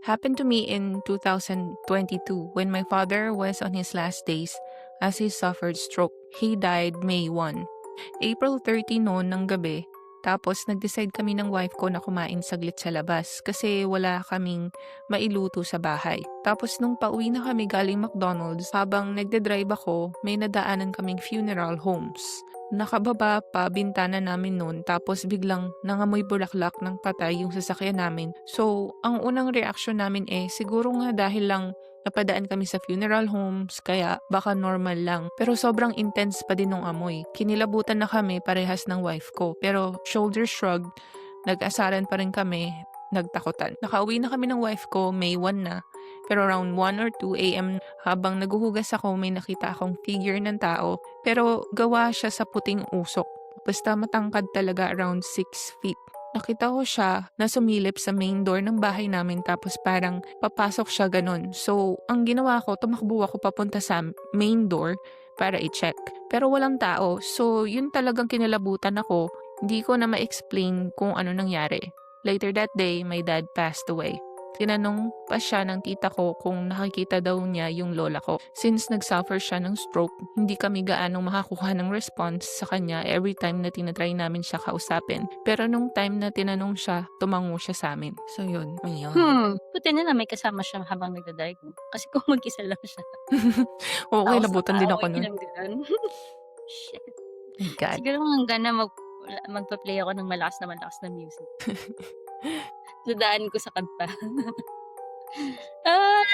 Happened to me in 2022 when my father was on his last days as he suffered stroke. He died May 1. April 30 noon ng gabi, tapos nag-decide kami ng wife ko na kumain saglit sa labas kasi wala kaming mailuto sa bahay. Tapos nung pauwi na kami galing McDonald's, habang nagde-drive ako, may nadaanan kaming funeral homes. Nakababa pa bintana namin noon tapos biglang nangamoy bulaklak ng patay yung sasakyan namin. So, ang unang reaksyon namin siguro nga dahil lang napadaan kami sa funeral homes kaya baka normal lang. Pero sobrang intense pa din ng amoy. Kinilabutan na kami parehas ng wife ko. Pero shoulder shrug, nag-asaran pa rin kami, nagtakutan. Nakauwi na kami ng wife ko, May 1 na. Pero around 1 or 2 a.m. habang naguhugas ako, may nakita akong figure ng tao. Pero gawa siya sa puting usok. Basta matangkad talaga around 6 feet. Nakita ko siya na sumilip sa main door ng bahay namin tapos parang papasok siya ganun. So, ang ginawa ko, tumakbo ako papunta sa main door para i-check. Pero walang tao. So, yun talagang kinalabutan ako. Hindi ko na ma-explain kung ano nangyari. Later that day, my dad passed away. Tinanong pa siya ng tita ko kung nakikita daw niya yung lola ko. Since nag-suffer siya ng stroke, hindi kami gaanong makakuha ng response sa kanya every time na tinatry namin siya kausapin. Pero nung time na tinanong siya, tumango siya sa amin. So yun, ayun. Buti na lang may kasama siya habang nagda-drive 'no? Kasi kung mag-isa lang siya Oo, tapos kilabutan din ako nag-aaway nun. silang gano'n, shit. My God. Siguro hanggang na magpa-play ako ng malakas na music. Dadaan ko sa kanta. Ah.